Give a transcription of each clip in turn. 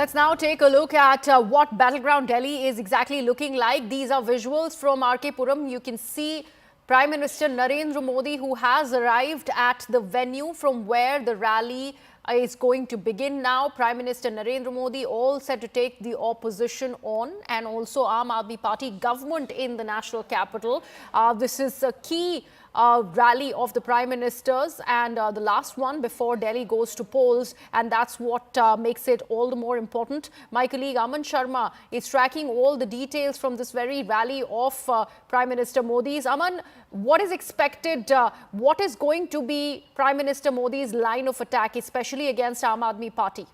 Let's now take a look at what Battleground Delhi is exactly looking like. These are visuals from RK Puram. You can see Prime Minister Narendra Modi, who has arrived at the venue from where the rally is going to begin now. Prime Minister Narendra Modi all set to take the opposition on, and also Aam Aadmi Party government in the national capital. This is a key rally of the Prime Ministers and the last one before Delhi goes to polls, and that's what makes it all the more important. My colleague Aman Sharma is tracking all the details from this very rally of Prime Minister Modi's. Aman, what is expected? What is going to be Prime Minister Modi's line of attack, especially against Aam Aadmi Party?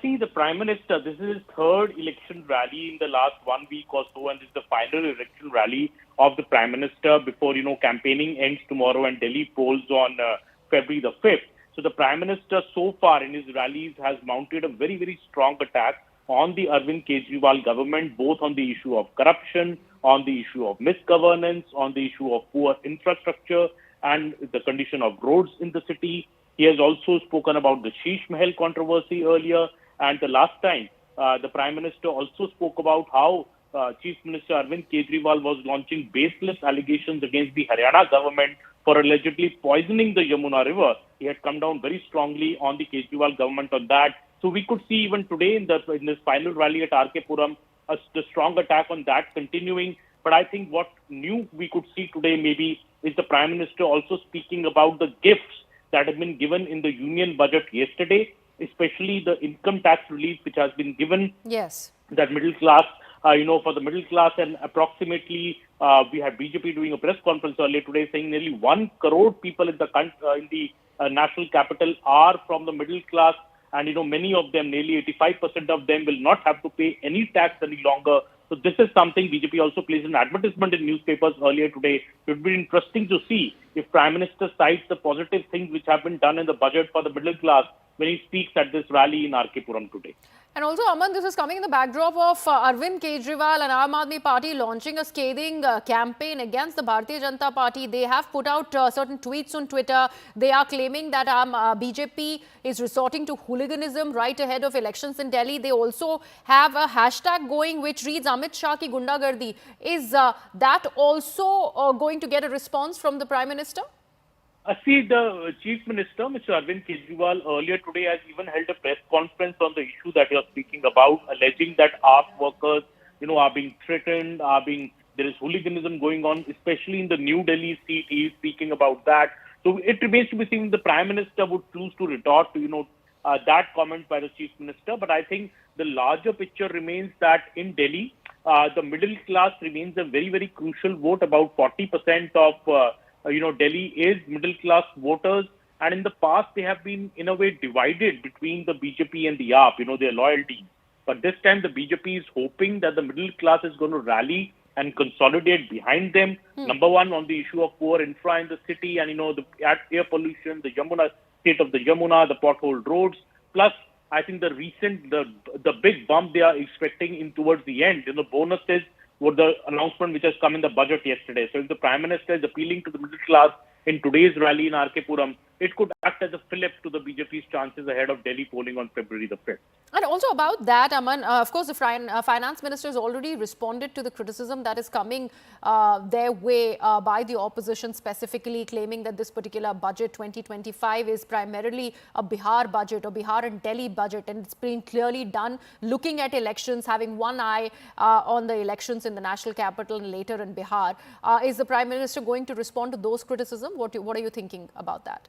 See, the Prime Minister, this is his third election rally in the last 1 week or so, and this is the final election rally of the Prime Minister before, campaigning ends tomorrow and Delhi polls on February the 5th. So the Prime Minister so far in his rallies has mounted a very, very strong attack on the Arvind Kejriwal government, both on the issue of corruption, on the issue of misgovernance, on the issue of poor infrastructure and the condition of roads in the city. He has also spoken about the Sheesh Mahal controversy earlier, and the last time the Prime Minister also spoke about how Chief Minister Arvind Kejriwal was launching baseless allegations against the Haryana government for allegedly poisoning the Yamuna River. He had come down very strongly on the Kejriwal government on that. So we could see even today in this final rally at RK Puram, the strong attack on that continuing. But I think what new we could see today maybe is the Prime Minister also speaking about the gifts that have been given in the union budget yesterday, especially the income tax relief which has been given. Yes. That middle class, for the middle class, and approximately we had BJP doing a press conference earlier today saying nearly 1 crore people in the national capital are from the middle class, and many of them, nearly 85% of them, will not have to pay any tax any longer. So this is something BJP also placed an advertisement in newspapers earlier today. It would be interesting to see if Prime Minister cites the positive things which have been done in the budget for the middle class when he speaks at this rally in RK Puram today. And also, Aman, this is coming in the backdrop of Arvind Kejriwal and Aam Aadmi Party launching a scathing campaign against the Bharatiya Janata Party. They have put out certain tweets on Twitter. They are claiming that BJP is resorting to hooliganism right ahead of elections in Delhi. They also have a hashtag going which reads Amit Shah ki Gundagardi. Is that also going to get a response from the Prime Minister? See, the Chief Minister, Mr. Arvind Kejriwal, earlier today has even held a press conference on the issue that you are speaking about, alleging that AAP workers, are being threatened, there is hooliganism going on, especially in the New Delhi seat. He is speaking about that. So it remains to be seen if the Prime Minister would choose to retort to, that comment by the Chief Minister. But I think the larger picture remains that in Delhi, the middle class remains a very, very crucial vote. About 40% of Delhi is middle class voters, and in the past they have been in a way divided between the BJP and the AAP, their loyalty. But this time the BJP is hoping that the middle class is going to rally and consolidate behind them. Number one, on the issue of poor infra in the city and, the air pollution, the Yamuna, state of the Yamuna, the potholed roads. Plus, I think the big bump they are expecting in towards the end, bonuses, were the announcement which has come in the budget yesterday. So if the Prime Minister is appealing to the middle class in today's rally in RK Puram, it could act as a fillip to the BJP's chances ahead of Delhi polling on February the 5th. And also about that, Aman, of course, the finance minister has already responded to the criticism that is coming their way by the opposition, specifically claiming that this particular budget 2025 is primarily a Bihar budget or Bihar and Delhi budget. And it's been clearly done looking at elections, having one eye on the elections in the national capital and later in Bihar. Is the Prime Minister going to respond to those criticisms? What are you thinking about that?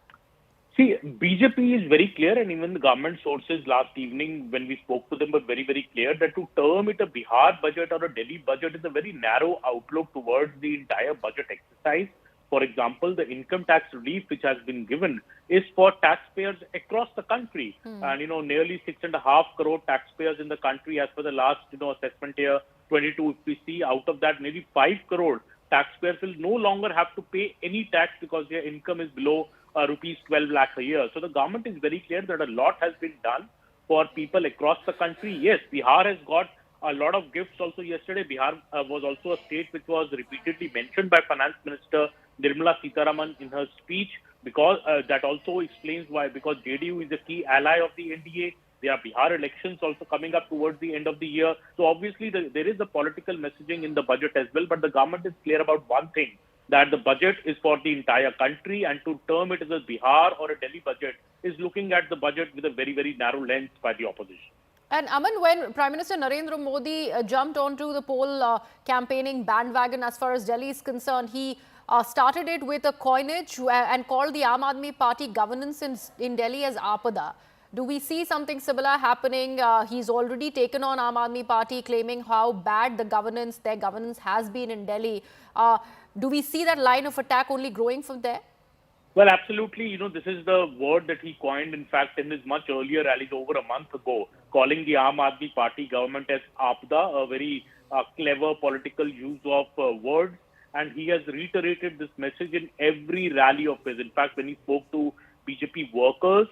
See, BJP is very clear, and even the government sources last evening when we spoke to them were very, very clear that to term it a Bihar budget or a Delhi budget is a very narrow outlook towards the entire budget exercise. For example, the income tax relief which has been given is for taxpayers across the country. And, nearly 6.5 crore taxpayers in the country as per the last, assessment year 22. If we see out of that, maybe 5 crore taxpayers will no longer have to pay any tax because their income is below rupees 12 lakhs a year. So the government is very clear that a lot has been done for people across the country. Yes, Bihar has got a lot of gifts also yesterday. Bihar was also a state which was repeatedly mentioned by Finance Minister Nirmala Sitharaman in her speech, because that also explains why, because JDU is a key ally of the NDA. There are Bihar elections also coming up towards the end of the year. So obviously there is a political messaging in the budget as well. But the government is clear about one thing, that the budget is for the entire country, and to term it as a Bihar or a Delhi budget is looking at the budget with a very, very narrow lens by the opposition. And Aman, when Prime Minister Narendra Modi jumped onto the poll campaigning bandwagon as far as Delhi is concerned, he started it with a coinage and called the Aam Aadmi Party governance in Delhi as Aapada. Do we see something similar happening? He's already taken on Aam Aadmi Party, claiming how bad their governance has been in Delhi. Do we see that line of attack only growing from there? Well, absolutely. This is the word that he coined, in fact, in his much earlier rallies over a month ago, calling the Aam Aadmi Party government as Aapda, a very clever political use of words. And he has reiterated this message in every rally of his. In fact, when he spoke to BJP workers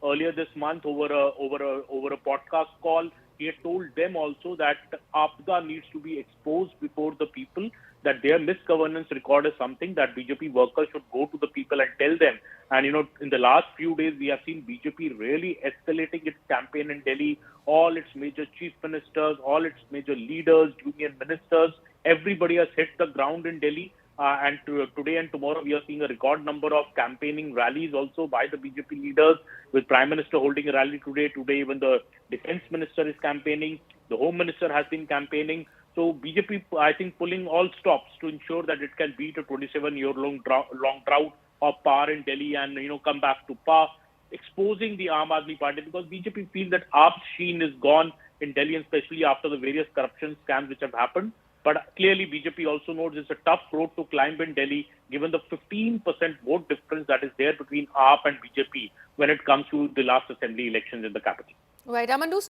earlier this month over a podcast call, he had told them also that Aapda needs to be exposed before the people, that their misgovernance record is something that BJP workers should go to the people and tell them. And, in the last few days, we have seen BJP really escalating its campaign in Delhi. All its major chief ministers, all its major leaders, union ministers, everybody has hit the ground in Delhi. And today and tomorrow, we are seeing a record number of campaigning rallies also by the BJP leaders, with Prime Minister holding a rally today. Today, even the Defense Minister is campaigning. The Home Minister has been campaigning. So BJP, I think, pulling all stops to ensure that it can beat a 27-year-long drought of power in Delhi and, come back to power, exposing the Aam Aadmi Party, because BJP feels that AAP's sheen is gone in Delhi, and especially after the various corruption scams which have happened. But clearly, BJP also knows it's a tough road to climb in Delhi, given the 15% vote difference that is there between AAP and BJP when it comes to the last assembly elections in the capital. Right, Aman,